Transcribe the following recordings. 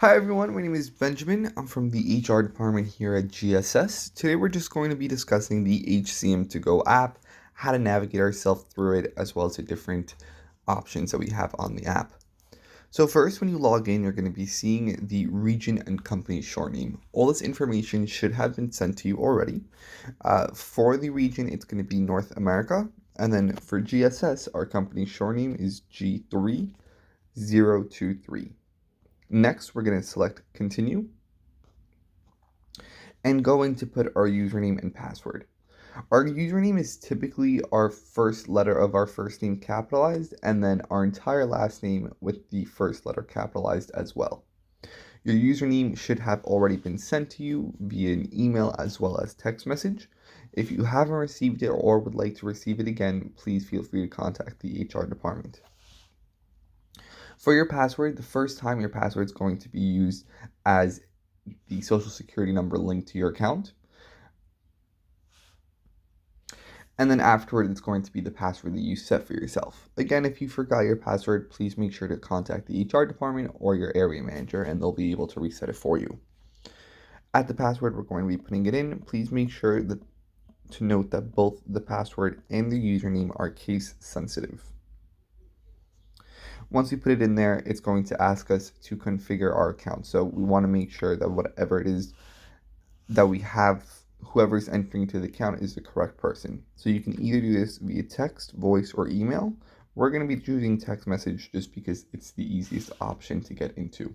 Hi everyone, my name is Benjamin. I'm from the HR department here at GSS. Today we're just going to be discussing the HCM To Go app, how to navigate ourselves through it, as well as the different options that we have on the app. So first, when you log in, you're going to be seeing the region and company short name. All this information should have been sent to you already. For the region, it's going to be North America. And then for GSS, our company short name is G3023. Next, we're going to select continue and going to put our username and password. Our username is typically our first letter of our first name capitalized and then our entire last name with the first letter capitalized as well. Your username should have already been sent to you via an email as well as text message. If you haven't received it or would like to receive it again, please feel free to contact the HR department. For your password, the first time your password is going to be used as the social security number linked to your account. And then afterward, it's going to be the password that you set for yourself. Again, if you forgot your password, please make sure to contact the HR department or your area manager and they'll be able to reset it for you. At the password, we're going to be putting it in. Please make sure to note that both the password and the username are case sensitive. Once we put it in there, it's going to ask us to configure our account. So we want to make sure that whatever it is that we have, whoever's entering to the account is the correct person. So you can either do this via text, voice, or email. We're going to be choosing text message just because it's the easiest option to get into.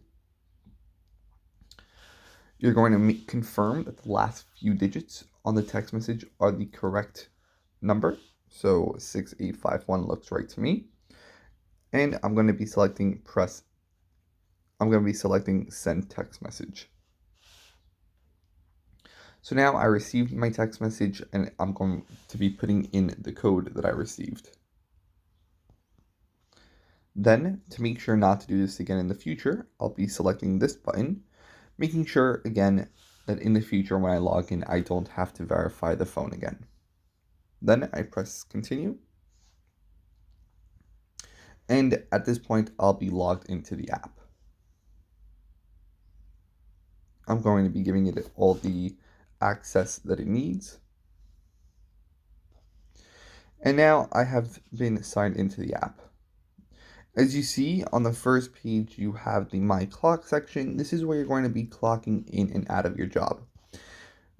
You're going to confirm that the last few digits on the text message are the correct number. So 6851 looks right to me. And I'm going to be selecting send text message. So now I received my text message and I'm going to be putting in the code that I received. Then, to make sure not to do this again in the future, I'll be selecting this button, making sure again that in the future when I log in, I don't have to verify the phone again. Then I press continue. And at this point, I'll be logged into the app. I'm going to be giving it all the access that it needs. And now I have been signed into the app. As you see on the first page, you have the My Clock section. This is where you're going to be clocking in and out of your job.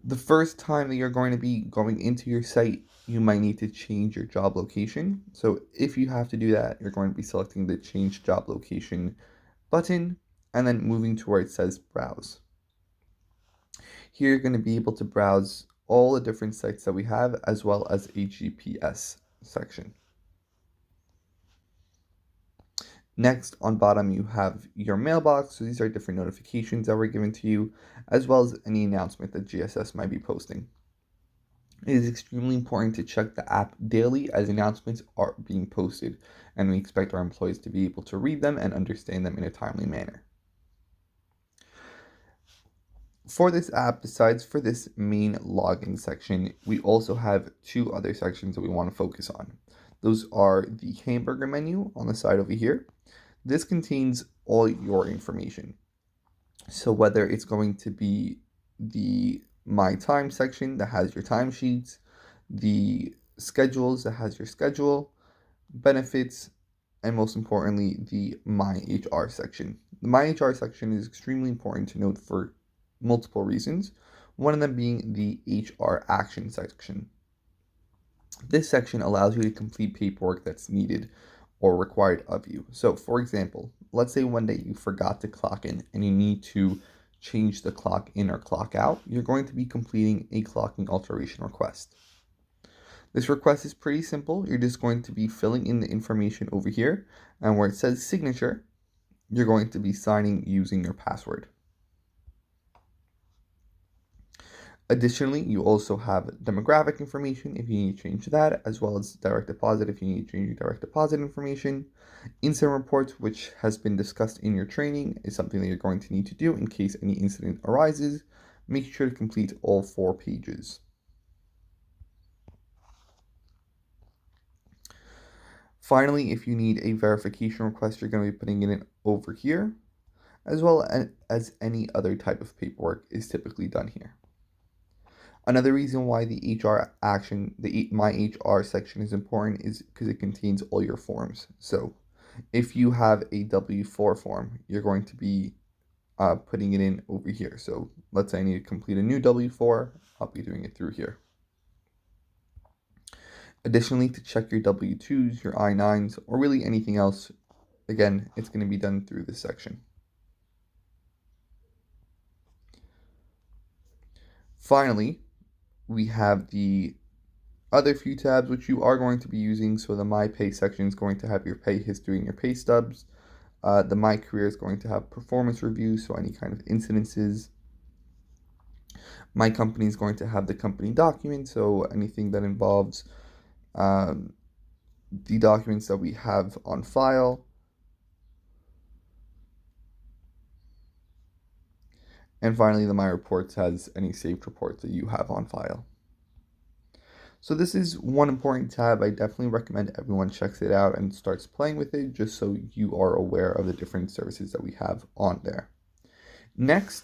The first time that you're going to be going into your site, you might need to change your job location. So if you have to do that, you're going to be selecting the Change Job Location button and then moving to where it says Browse. Here you're going to be able to browse all the different sites that we have as well as a GPS section. Next, on bottom, you have your mailbox. So these are different notifications that were given to you, as well as any announcement that GSS might be posting. It is extremely important to check the app daily as announcements are being posted, and we expect our employees to be able to read them and understand them in a timely manner. For this app, besides for this main login section, we also have two other sections that we want to focus on. Those are the hamburger menu on the side over here. This contains all your information. So whether it's going to be the My Time section that has your timesheets, the schedules that has your schedule, benefits, and most importantly, the My HR section. The My HR section is extremely important to note for multiple reasons, one of them being the HR action section. This section allows you to complete paperwork that's needed or required of you. So for example, let's say one day you forgot to clock in and you need to change the clock in or clock out, you're going to be completing a clocking alteration request. This request is pretty simple. You're just going to be filling in the information over here, and where it says signature, you're going to be signing using your password. Additionally, you also have demographic information if you need to change that, as well as direct deposit if you need to change your direct deposit information. Incident reports, which has been discussed in your training, is something that you're going to need to do in case any incident arises. Make sure to complete all 4 pages. Finally, if you need a verification request, you're going to be putting it in over here. as well as any other type of paperwork is typically done here. Another reason why the HR action, the My HR section is important is because it contains all your forms. So if you have a W-4 form, you're going to be putting it in over here. So let's say I need to complete a new W-4, I'll be doing it through here. Additionally, to check your W-2s, your I-9s, or really anything else, again, it's going to be done through this section. Finally, we have the other few tabs which you are going to be using. So the My Pay section is going to have your pay history and your pay stubs. The My Career is going to have performance reviews, so any kind of incidences. My Company is going to have the company document, so anything that involves the documents that we have on file. And finally, the My Reports has any saved reports that you have on file. So this is one important tab. I definitely recommend everyone checks it out and starts playing with it just so you are aware of the different services that we have on there. Next,